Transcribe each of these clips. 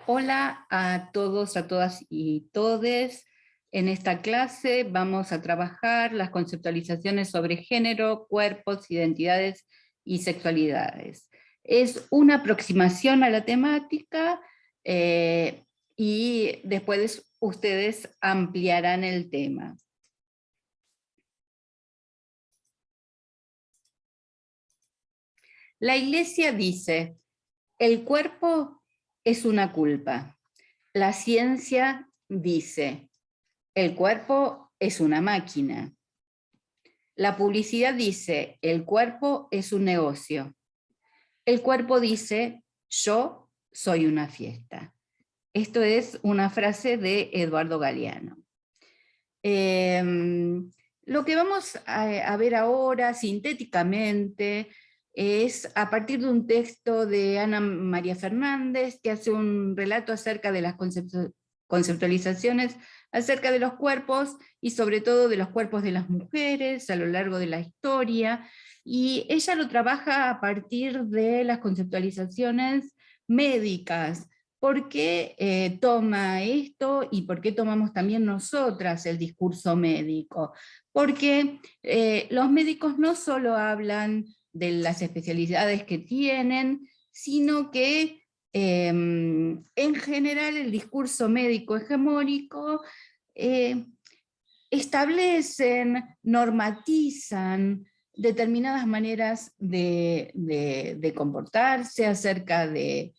Hola a todos, a todas y todes. En esta clase vamos a trabajar las conceptualizaciones sobre género, cuerpos, identidades y sexualidades. Es una aproximación a la temática y después ustedes ampliarán el tema. La Iglesia dice: el cuerpo es una culpa. La ciencia dice: el cuerpo es una máquina. La publicidad dice: el cuerpo es un negocio. El cuerpo dice: yo soy una fiesta. Esto es una frase de Eduardo Galeano. Lo que vamos a ver ahora sintéticamente es a partir de un texto de Ana María Fernández, que hace un relato acerca de las conceptualizaciones acerca de los cuerpos y sobre todo de los cuerpos de las mujeres a lo largo de la historia, y ella lo trabaja a partir de las conceptualizaciones médicas. ¿Por qué toma esto y por qué tomamos también nosotras el discurso médico? Porque los médicos no solo hablan de las especialidades que tienen, sino que en general el discurso médico hegemónico establecen, normatizan determinadas maneras de comportarse acerca de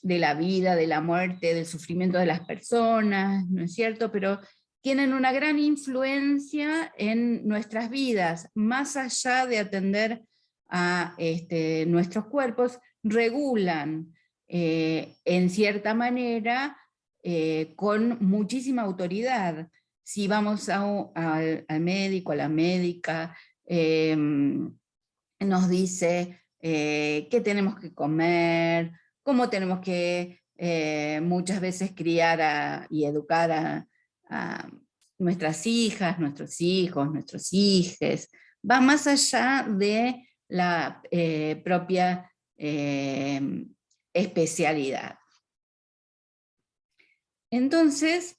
la vida, de la muerte, del sufrimiento de las personas, ¿no es cierto? Pero tienen una gran influencia en nuestras vidas, más allá de atender a nuestros cuerpos, regulan en cierta manera con muchísima autoridad. Si vamos al médico, a la médica, nos dice qué tenemos que comer, cómo tenemos que muchas veces criar y educar a nuestras hijas, nuestros hijos, nuestros hijes. Va más allá de la propia especialidad. Entonces,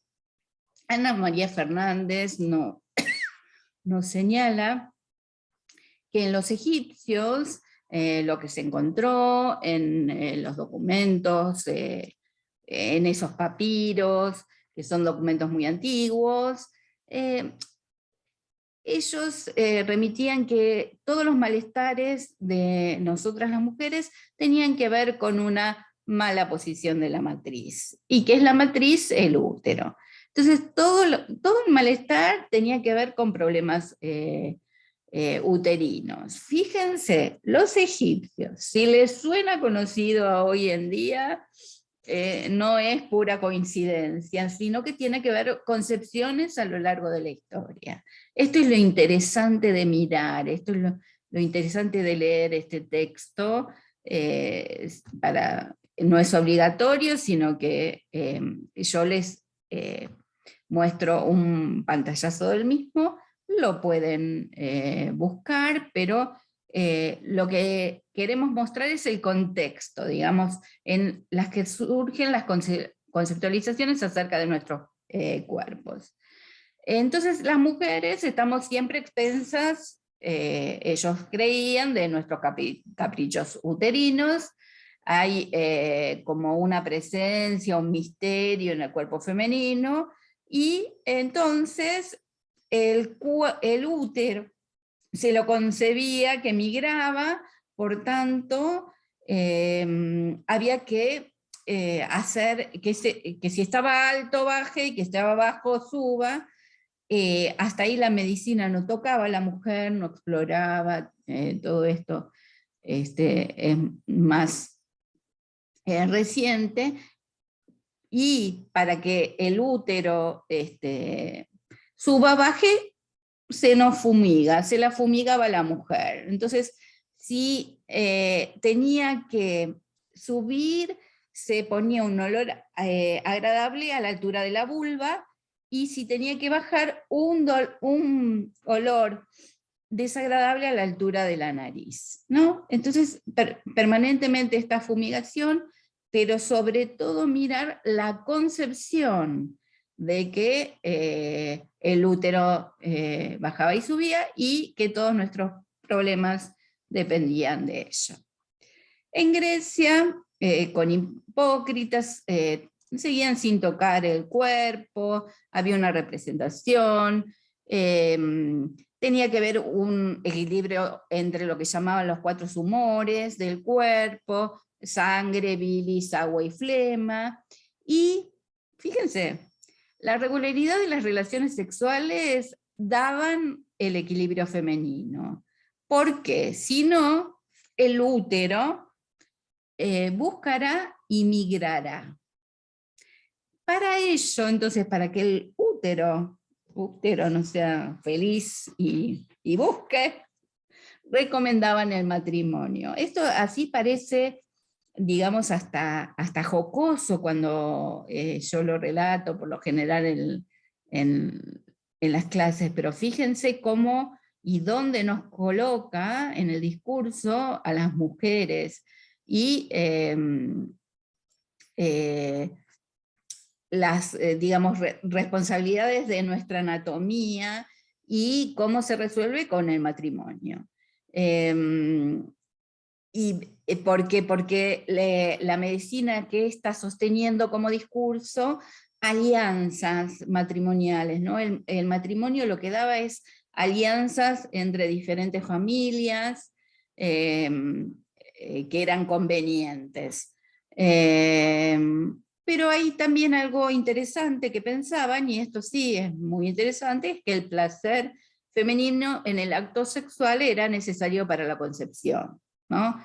Ana María Fernández nos señala que en los egipcios lo que se encontró en los documentos, en esos papiros, que son documentos muy antiguos, ellos remitían que todos los malestares de nosotras las mujeres tenían que ver con una mala posición de la matriz. ¿Y qué es la matriz? El útero. Entonces todo el malestar tenía que ver con problemas uterinos. Fíjense, los egipcios, si les suena conocido a hoy en día, no es pura coincidencia, sino que tiene que ver concepciones a lo largo de la historia. Esto es lo interesante de mirar, esto es lo interesante de leer este texto, no es obligatorio, sino que yo les muestro un pantallazo del mismo, lo pueden buscar, pero lo que queremos mostrar es el contexto, digamos, en las que surgen las conceptualizaciones acerca de nuestros cuerpos. Entonces las mujeres estamos siempre expensas, ellos creían, de nuestros caprichos uterinos. Hay como una presencia, un misterio en el cuerpo femenino, y entonces el útero se lo concebía que migraba, por tanto, había que hacer que si estaba alto baje y que estaba bajo suba. Hasta ahí la medicina no tocaba a la mujer, no exploraba todo esto, es más reciente, y para que el útero suba, baje, se nos fumiga, se la fumigaba la mujer. Entonces, si tenía que subir, se ponía un olor agradable a la altura de la vulva, y si tenía que bajar, un olor desagradable a la altura de la nariz, ¿no? Entonces, permanentemente esta fumigación pero sobre todo mirar la concepción de que el útero bajaba y subía y que todos nuestros problemas dependían de ello. En Grecia, con Hipócritas, seguían sin tocar el cuerpo, había una representación, tenía que haber un equilibrio entre lo que llamaban los 4 humores del cuerpo, sangre, bilis, agua y flema, y fíjense, la regularidad de las relaciones sexuales daban el equilibrio femenino, porque si no, el útero buscará y migrará. Para ello, entonces, para que el útero no sea feliz y busque, recomendaban el matrimonio. Esto así parece, digamos, hasta jocoso cuando yo lo relato, por lo general en las clases, pero fíjense cómo y dónde nos coloca en el discurso a las mujeres y las, digamos, responsabilidades de nuestra anatomía y cómo se resuelve con el matrimonio. ¿Por qué? Porque la medicina que está sosteniendo como discurso alianzas matrimoniales, ¿no? El matrimonio lo que daba es alianzas entre diferentes familias que eran convenientes. Pero hay también algo interesante que pensaban, y esto sí es muy interesante, es que el placer femenino en el acto sexual era necesario para la concepción, ¿no?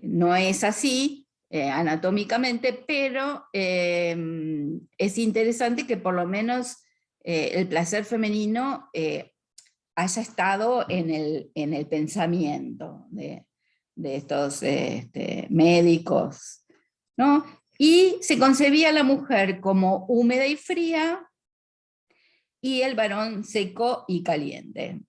No es así anatómicamente, pero es interesante que por lo menos el placer femenino haya estado en el pensamiento de estos médicos, ¿no? Y se concebía a la mujer como húmeda y fría, y el varón seco y caliente.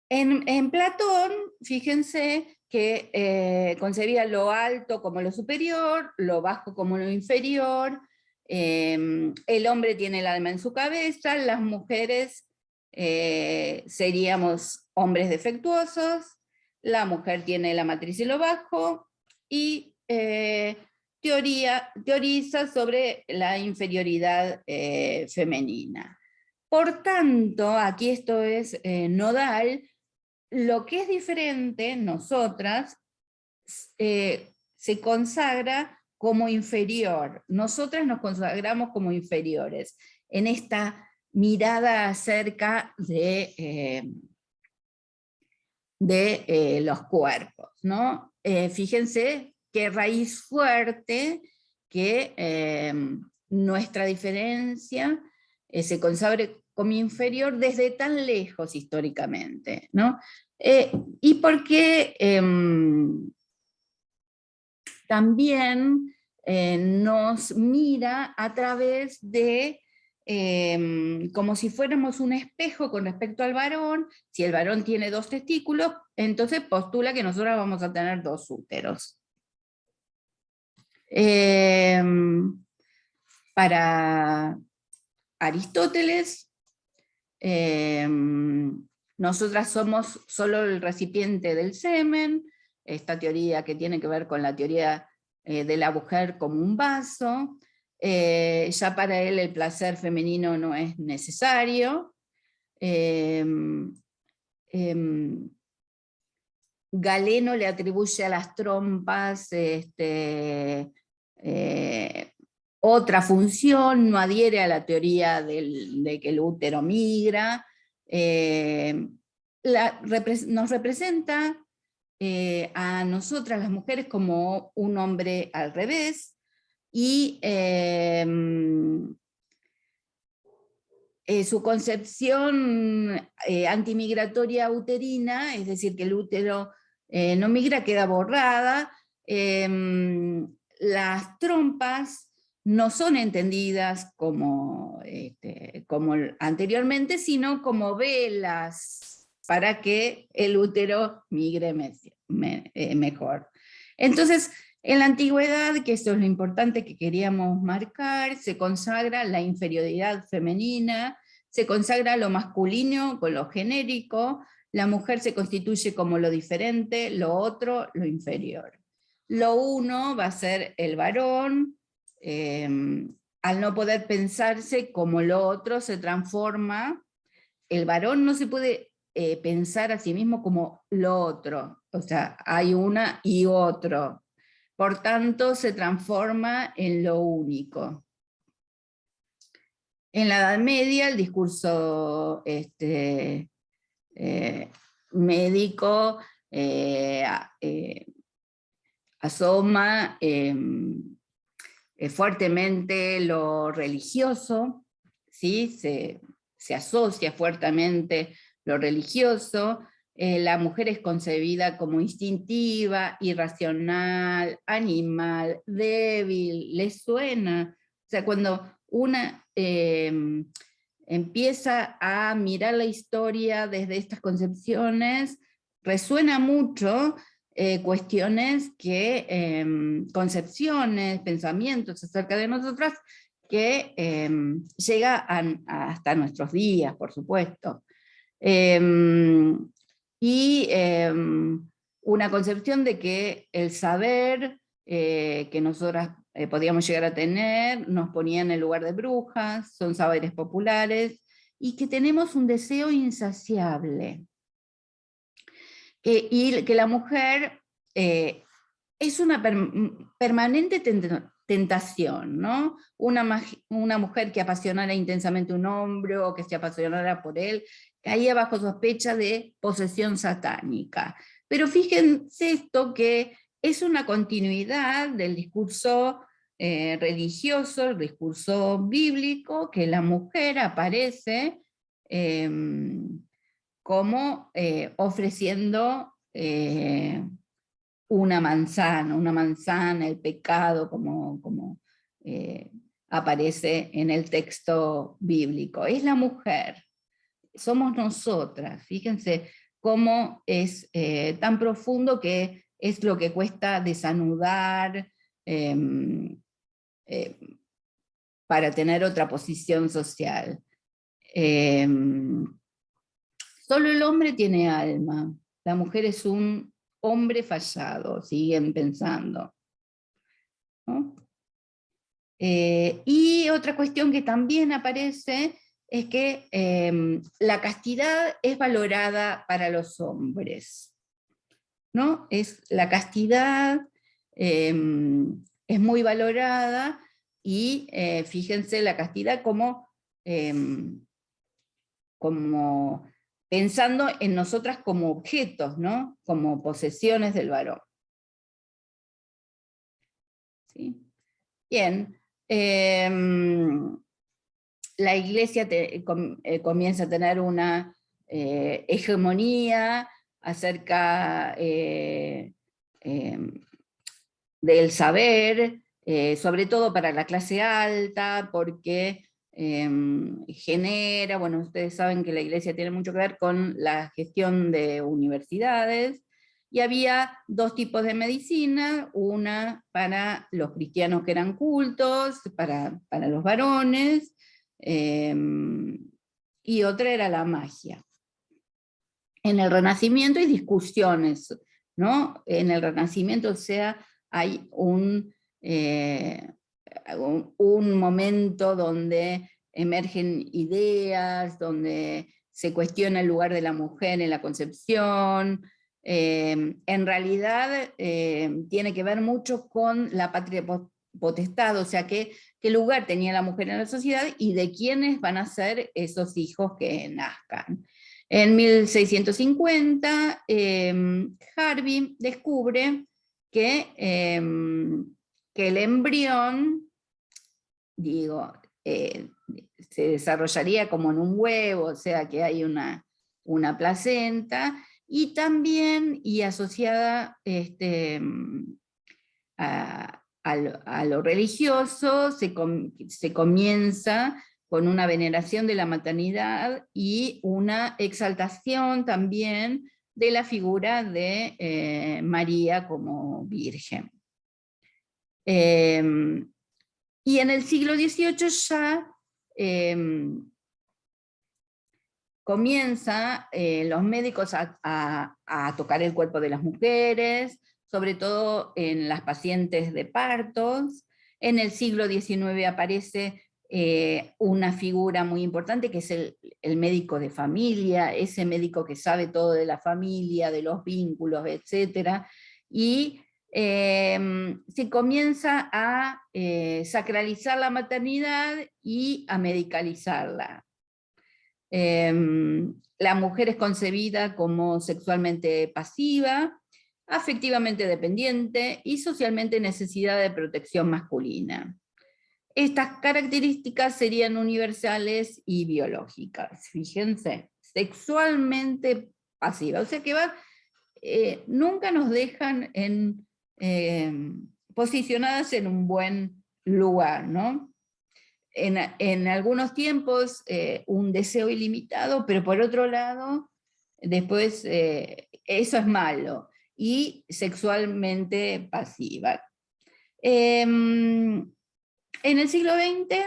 En Platón, fíjense que concebía lo alto como lo superior, lo bajo como lo inferior, el hombre tiene el alma en su cabeza, las mujeres seríamos hombres defectuosos, la mujer tiene la matriz y lo bajo, y teoriza sobre la inferioridad femenina. Por tanto, aquí esto es nodal. Lo que es diferente, nosotras, se consagra como inferior. Nosotras nos consagramos como inferiores en esta mirada acerca de los cuerpos, ¿no? Fíjense qué raíz fuerte que nuestra diferencia se consagre como inferior desde tan lejos históricamente, ¿no? Y porque también nos mira a través de como si fuéramos un espejo con respecto al varón. Si el varón tiene 2 testículos, entonces postula que nosotros vamos a tener 2 úteros. Para Aristóteles, nosotras somos solo el recipiente del semen, esta teoría que tiene que ver con la teoría de la mujer como un vaso. Ya para él el placer femenino no es necesario. Galeno le atribuye a las trompas otra función, no adhiere a la teoría de que el útero migra. Nos representa a nosotras las mujeres como un hombre al revés, y su concepción antimigratoria uterina, es decir, que el útero no migra, queda borrada. Las trompas no son entendidas como, como anteriormente, sino como velas para que el útero migre mejor. Entonces, en la antigüedad, que esto es lo importante que queríamos marcar, se consagra la inferioridad femenina, se consagra lo masculino con lo genérico, la mujer se constituye como lo diferente, lo otro, lo inferior. Lo uno va a ser el varón, al no poder pensarse como lo otro se transforma. El varón no se puede pensar a sí mismo como lo otro, o sea, hay una y otro. Por tanto, se transforma en lo único. En la Edad Media, el discurso médico asoma fuertemente lo religioso, ¿sí? Se asocia fuertemente lo religioso. La mujer es concebida como instintiva, irracional, animal, débil, ¿les suena? O sea, cuando una empieza a mirar la historia desde estas concepciones, resuena mucho cuestiones que, concepciones, pensamientos acerca de nosotras, que llegan hasta nuestros días, por supuesto. Y una concepción de que el saber que nosotras podíamos llegar a tener nos ponía en el lugar de brujas, son saberes populares, y que tenemos un deseo insaciable. Y que la mujer es una permanente tentación, ¿no? Una mujer que apasionara intensamente a un hombre o que se apasionara por él, caía bajo sospecha de posesión satánica. Pero fíjense esto, que es una continuidad del discurso religioso, el discurso bíblico, que la mujer aparece como ofreciendo una manzana, el pecado, como aparece en el texto bíblico. Es la mujer, somos nosotras, fíjense cómo es tan profundo, que es lo que cuesta desanudar para tener otra posición social. Solo el hombre tiene alma, la mujer es un hombre fallado, siguen pensando, ¿no? Y otra cuestión que también aparece es que la castidad es valorada para los hombres, ¿no? La castidad es muy valorada, y fíjense la castidad como pensando en nosotras como objetos, ¿no? Como posesiones del varón. ¿Sí? Bien. La Iglesia comienza a tener una hegemonía acerca del saber, sobre todo para la clase alta, porque genera, bueno, ustedes saben que la Iglesia tiene mucho que ver con la gestión de universidades, y había dos tipos de medicina, una para los cristianos que eran cultos, para los varones, y otra era la magia. En el Renacimiento hay discusiones, ¿no? En el Renacimiento, o sea, hay un momento donde emergen ideas, donde se cuestiona el lugar de la mujer en la concepción. En realidad tiene que ver mucho con la patria potestad, o sea, qué lugar tenía la mujer en la sociedad y de quiénes van a ser esos hijos que nazcan. En 1650, Harvey descubre que el embrión, digo, se desarrollaría como en un huevo, o sea que hay una placenta, y también, y asociada a lo religioso, se comienza con una veneración de la maternidad y una exaltación también de la figura de María como virgen. Y en el siglo XVIII ya comienza los médicos a tocar el cuerpo de las mujeres, sobre todo en las pacientes de partos. En el siglo XIX aparece una figura muy importante que es el médico de familia, ese médico que sabe todo de la familia, de los vínculos, etc. Y se comienza a sacralizar la maternidad y a medicalizarla. La mujer es concebida como sexualmente pasiva, afectivamente dependiente y socialmente necesidad de protección masculina. Estas características serían universales y biológicas. Fíjense, sexualmente pasiva. O sea que nunca nos dejan posicionadas en un buen lugar, ¿no? En algunos tiempos un deseo ilimitado, pero por otro lado, después eso es malo, y sexualmente pasiva. En el siglo XX,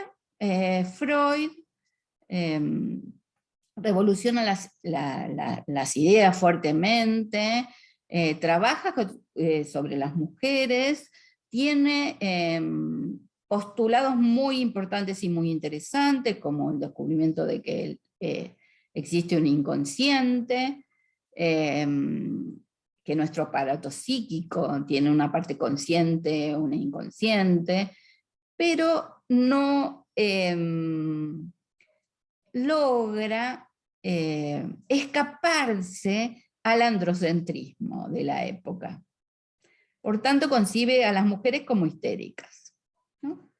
Freud revoluciona las ideas fuertemente, trabaja sobre las mujeres, tiene postulados muy importantes y muy interesantes, como el descubrimiento de que existe un inconsciente, que nuestro aparato psíquico tiene una parte consciente, una inconsciente, pero no logra escaparse al androcentrismo de la época. Por tanto, concibe a las mujeres como histéricas, ¿no?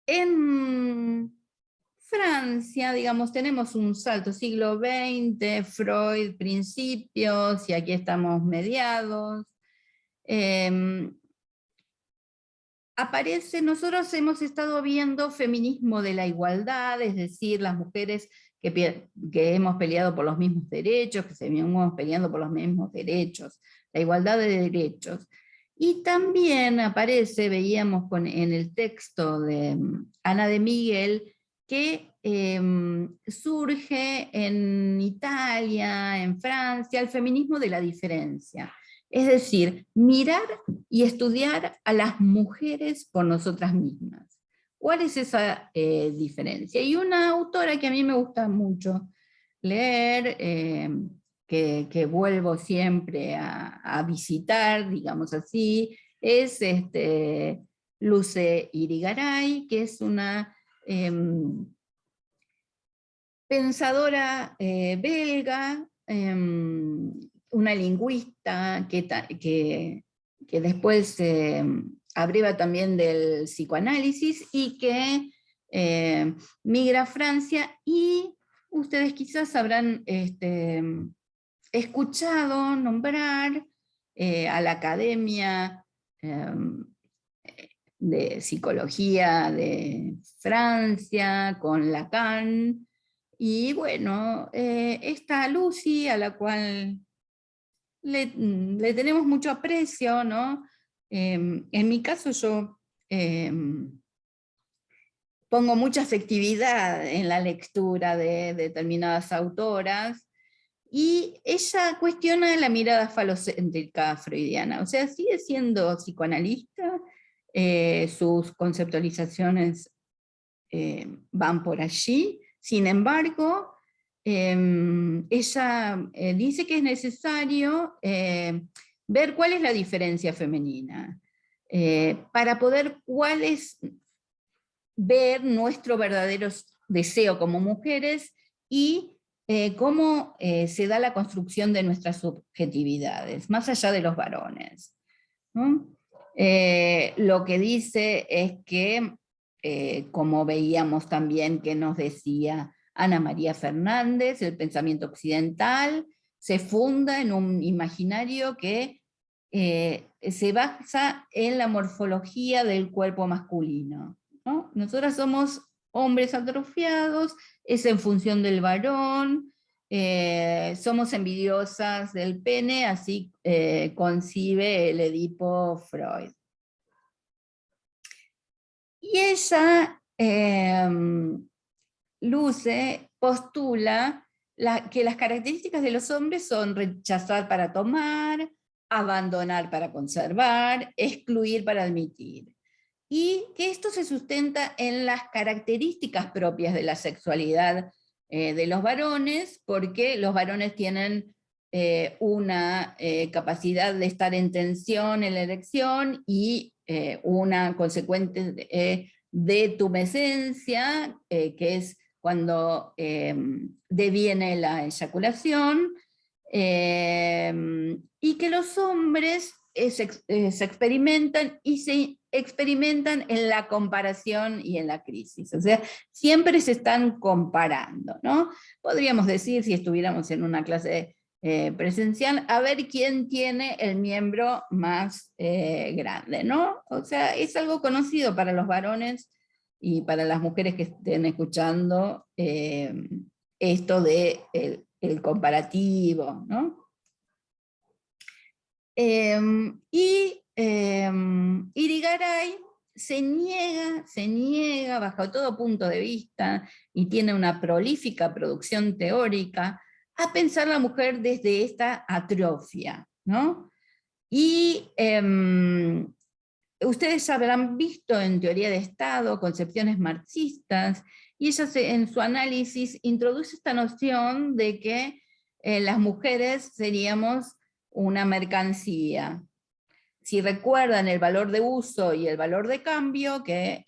En Francia, digamos, tenemos un salto, siglo XX, Freud, principios, y aquí estamos mediados. Aparece, nosotros hemos estado viendo feminismo de la igualdad, es decir, las mujeres que hemos peleado por los mismos derechos, que seguimos peleando por los mismos derechos, la igualdad de derechos. Y también aparece, veíamos en el texto de Ana de Miguel, que surge en Italia, en Francia, el feminismo de la diferencia. Es decir, mirar y estudiar a las mujeres por nosotras mismas. ¿Cuál es esa diferencia? Y una autora que a mí me gusta mucho leer, que vuelvo siempre a visitar, digamos así, es Luce Irigaray, que es una pensadora belga, una lingüista que después abreva también del psicoanálisis y que migra a Francia, y ustedes quizás habrán escuchado nombrar a la Academia de Psicología de Francia con Lacan. Y bueno, esta Lucy, a la cual le tenemos mucho aprecio, ¿no? En mi caso yo pongo mucha afectividad en la lectura de determinadas autoras, y ella cuestiona la mirada falocéntrica freudiana, o sea, sigue siendo psicoanalista, sus conceptualizaciones van por allí. Sin embargo, ella dice que es necesario ver cuál es la diferencia femenina, para poder ver nuestro verdadero deseo como mujeres y cómo se da la construcción de nuestras subjetividades, más allá de los varones, ¿no? Lo que dice es que, como veíamos también que nos decía Ana María Fernández, el pensamiento occidental se funda en un imaginario que se basa en la morfología del cuerpo masculino, ¿no? Nosotras somos hombres atrofiados, es en función del varón, somos envidiosas del pene, así concibe el Edipo Freud. Y ella, Luce, postula que las características de los hombres son rechazar para tomar, abandonar para conservar, excluir para admitir. Y que esto se sustenta en las características propias de la sexualidad de los varones, porque los varones tienen una capacidad de estar en tensión en la erección y una consecuente de tumescencia, que es cuando deviene la eyaculación, y que los hombres se experimentan y se experimentan en la comparación y en la crisis. O sea, siempre se están comparando, ¿no? Podríamos decir, si estuviéramos en una clase presencial, a ver quién tiene el miembro más grande, ¿no? O sea, es algo conocido para los varones y para las mujeres que estén escuchando esto de el comparativo, ¿no? Irigaray se niega bajo todo punto de vista, y tiene una prolífica producción teórica, a pensar la mujer desde esta atrofia, ¿no? Y ustedes habrán visto en Teoría de Estado concepciones marxistas, y ella en su análisis introduce esta noción de que las mujeres seríamos una mercancía. Si recuerdan el valor de uso y el valor de cambio que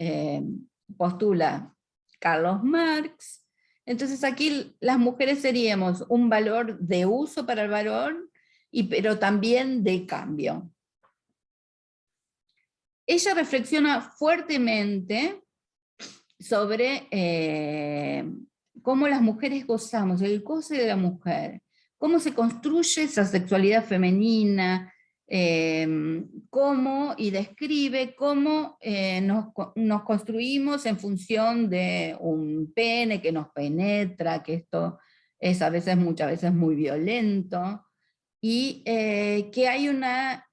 postula Carlos Marx, entonces aquí las mujeres seríamos un valor de uso para el varón, pero también de cambio. Ella reflexiona fuertemente sobre cómo las mujeres gozamos, el goce de la mujer, cómo se construye esa sexualidad femenina, cómo, y describe cómo nos construimos en función de un pene que nos penetra, que esto es a veces, muchas veces muy violento, y que hay una,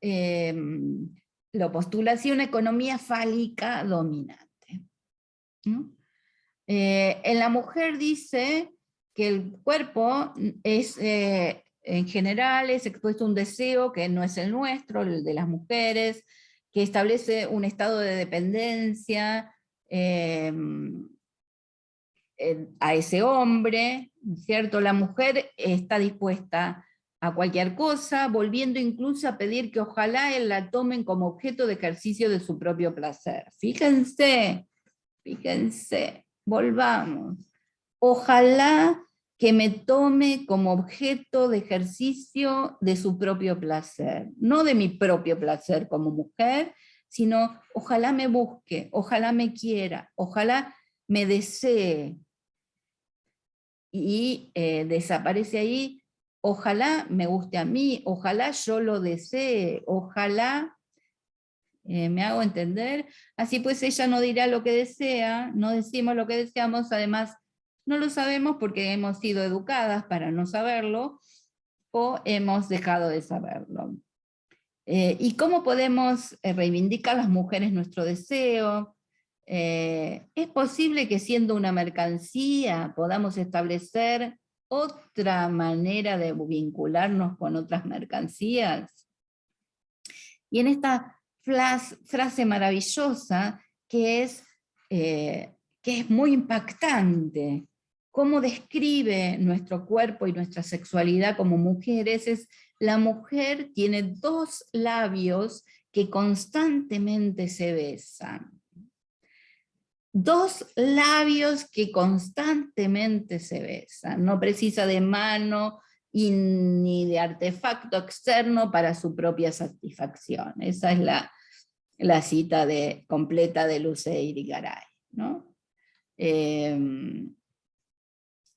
lo postula así, una economía fálica dominante, ¿no? En la mujer dice que el cuerpo es, en general, es expuesto a un deseo que no es el nuestro, el de las mujeres, que establece un estado de dependencia a ese hombre, ¿cierto? La mujer está dispuesta a cualquier cosa, volviendo incluso a pedir que ojalá él la tomen como objeto de ejercicio de su propio placer. Fíjense, volvamos. Ojalá que me tome como objeto de ejercicio de su propio placer, no de mi propio placer como mujer, sino ojalá me busque, ojalá me quiera, ojalá me desee. Y desaparece ahí, ojalá me guste a mí, ojalá yo lo desee, ojalá, me hago entender. Así pues ella no dirá lo que desea, no decimos lo que deseamos, además no lo sabemos porque hemos sido educadas para no saberlo, o hemos dejado de saberlo. ¿Y cómo podemos reivindicar las mujeres nuestro deseo? ¿Es posible que siendo una mercancía podamos establecer otra manera de vincularnos con otras mercancías? Y en esta frase maravillosa que es muy impactante, cómo describe nuestro cuerpo y nuestra sexualidad como mujeres, es: la mujer tiene dos labios que constantemente se besan. Dos labios que constantemente se besan, no precisa de mano ni de artefacto externo para su propia satisfacción. Esa es la cita completa de Luce Irigaray, ¿no?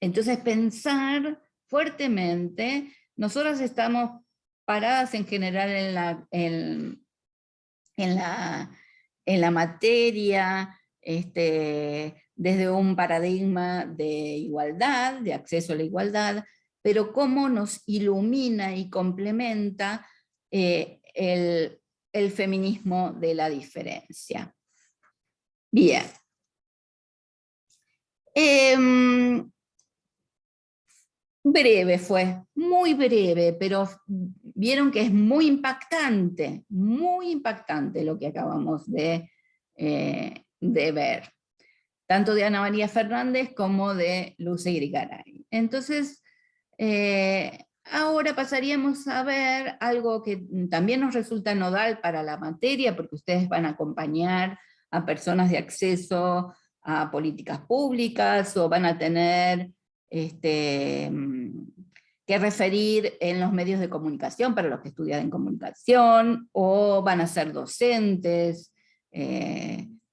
Entonces pensar fuertemente, nosotras estamos paradas en general en la materia, desde un paradigma de igualdad, de acceso a la igualdad, pero cómo nos ilumina y complementa el feminismo de la diferencia. Bien. Breve fue, muy breve, pero vieron que es muy impactante lo que acabamos de ver, tanto de Ana María Fernández como de Luce Irigaray. Entonces, ahora pasaríamos a ver algo que también nos resulta nodal para la materia, porque ustedes van a acompañar a personas de acceso a políticas públicas, o van a tener que referir en los medios de comunicación para los que estudian en comunicación, o van a ser docentes,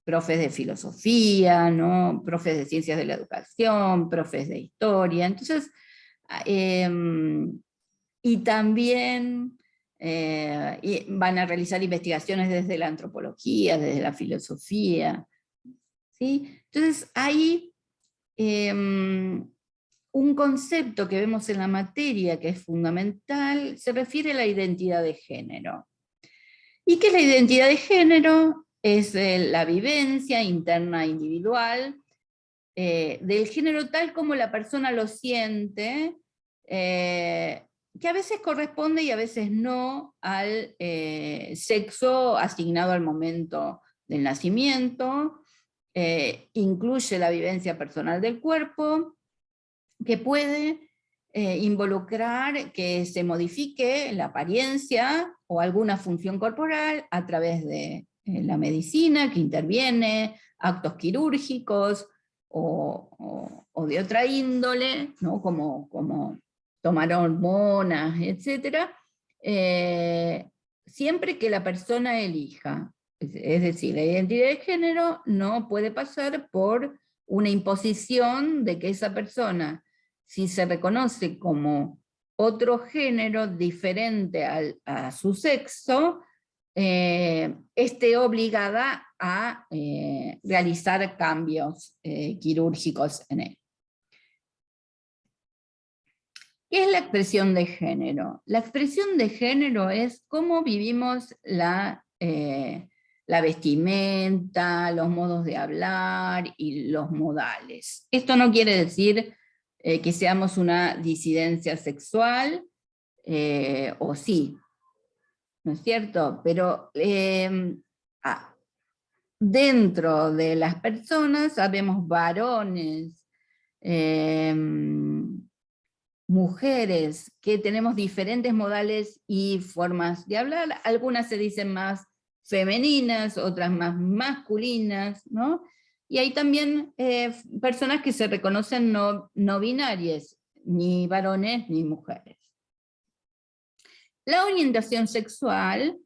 profes de filosofía, ¿no? Profes de ciencias de la educación, profes de historia. Entonces, y también van a realizar investigaciones desde la antropología, desde la filosofía, ¿sí? Entonces hay un concepto que vemos en la materia que es fundamental, se refiere a la identidad de género. ¿Y qué es la identidad de género? Es la vivencia interna individual del género tal como la persona lo siente, que a veces corresponde y a veces no al sexo asignado al momento del nacimiento, incluye la vivencia personal del cuerpo, que puede involucrar que se modifique la apariencia o alguna función corporal a través de la medicina que interviene, actos quirúrgicos o de otra índole, ¿no? como tomar hormonas, etc. Siempre que la persona elija. Es decir, la identidad de género no puede pasar por una imposición de que esa persona, si se reconoce como otro género diferente a su sexo, esté obligada a realizar cambios quirúrgicos en él. ¿Qué es la expresión de género? La expresión de género es cómo vivimos la vestimenta, los modos de hablar y los modales. Esto no quiere decir que seamos una disidencia sexual, o sí, ¿no es cierto? Pero dentro de las personas sabemos varones, mujeres, que tenemos diferentes modales y formas de hablar, algunas se dicen más femeninas, otras más masculinas, ¿no? Y hay también personas que se reconocen no binarias, ni varones ni mujeres. La orientación sexual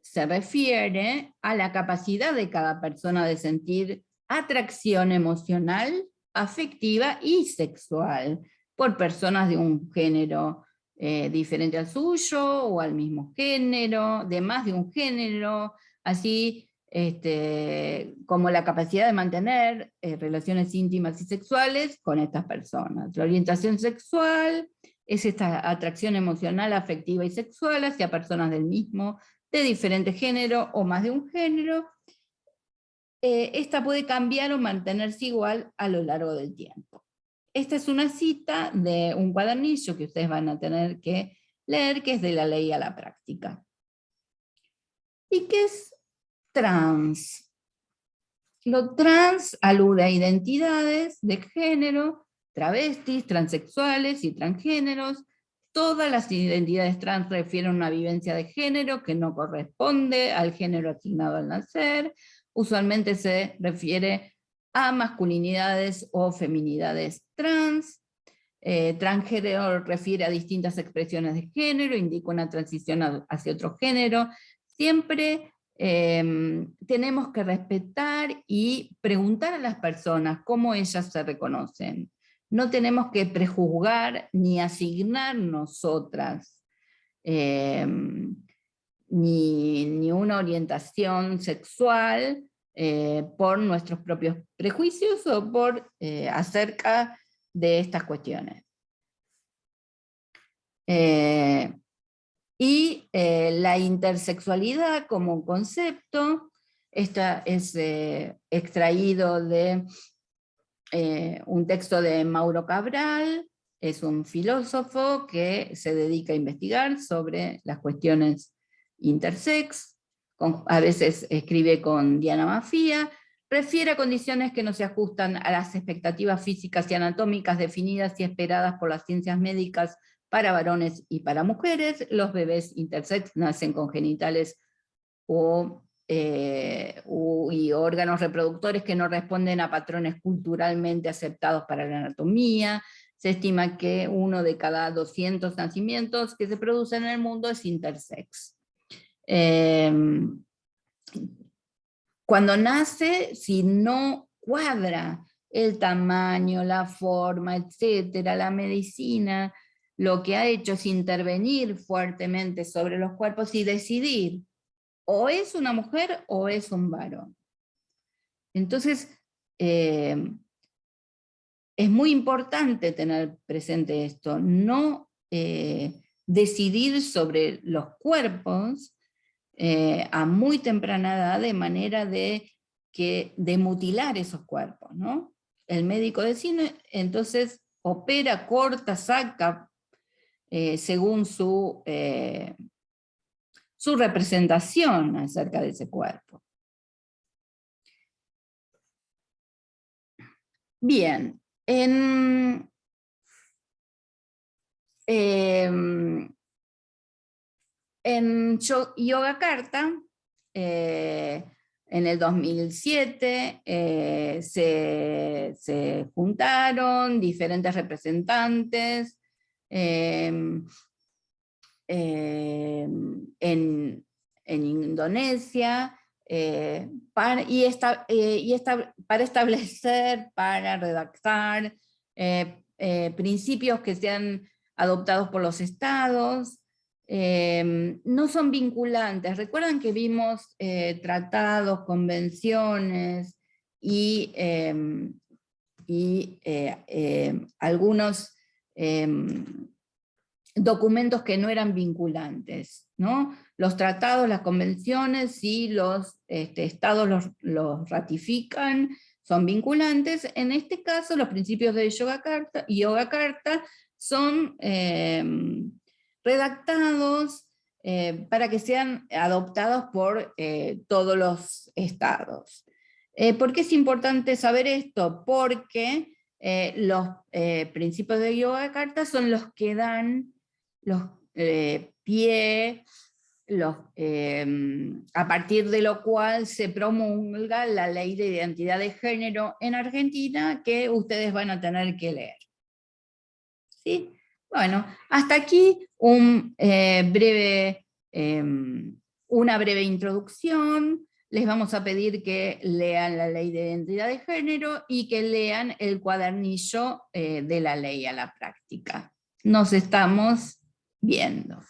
se refiere a la capacidad de cada persona de sentir atracción emocional, afectiva y sexual por personas de un género diferente al suyo o al mismo género, de más de un género, así como la capacidad de mantener relaciones íntimas y sexuales con estas personas. La orientación sexual es esta atracción emocional, afectiva y sexual hacia personas del mismo, de diferente género o más de un género. Esta puede cambiar o mantenerse igual a lo largo del tiempo. Esta es una cita de un cuadernillo que ustedes van a tener que leer, que es de la ley a la práctica. ¿Y qué es trans? Lo trans alude a identidades de género, travestis, transexuales y transgéneros. Todas las identidades trans refieren a una vivencia de género que no corresponde al género asignado al nacer. Usualmente se refiere a masculinidades o feminidades trans. Transgénero refiere a distintas expresiones de género, indica una transición hacia otro género. Siempre tenemos que respetar y preguntar a las personas cómo ellas se reconocen. No tenemos que prejuzgar ni asignar nosotras ni una orientación sexual por nuestros propios prejuicios o por acerca de estas cuestiones. Y la intersexualidad como concepto, esta es extraído de un texto de Mauro Cabral, es un filósofo que se dedica a investigar sobre las cuestiones intersex, a veces escribe con Diana Mafia, refiere a condiciones que no se ajustan a las expectativas físicas y anatómicas definidas y esperadas por las ciencias médicas para varones y para mujeres. Los bebés intersex nacen con genitales y órganos reproductores que no responden a patrones culturalmente aceptados para la anatomía. Se estima que 1 de cada 200 nacimientos que se producen en el mundo es intersex. Cuando nace, si no cuadra el tamaño, la forma, etcétera, la medicina lo que ha hecho es intervenir fuertemente sobre los cuerpos y decidir o es una mujer o es un varón. Entonces, es muy importante tener presente esto, no decidir sobre los cuerpos a muy temprana edad de manera de mutilar esos cuerpos, ¿no? El médico decide, entonces opera, corta, saca, según su representación acerca de ese cuerpo. Bien, en Yogyakarta, en el 2007, se juntaron diferentes representantes en Indonesia, para establecer, para redactar principios que sean adoptados por los estados. No son vinculantes. Recuerdan que vimos tratados, convenciones y algunos documentos que no eran vinculantes, ¿no? Los tratados, las convenciones, si los estados los ratifican, son vinculantes. En este caso, los principios de Yogyakarta son redactados para que sean adoptados por todos los estados. ¿Por qué es importante saber esto? Porque los principios de Yogyakarta son los que dan los pie, a partir de lo cual se promulga la ley de identidad de género en Argentina, que ustedes van a tener que leer. ¿Sí? Bueno, hasta aquí una breve introducción. Les vamos a pedir que lean la ley de identidad de género y que lean el cuadernillo de la ley a la práctica. Nos estamos viendo.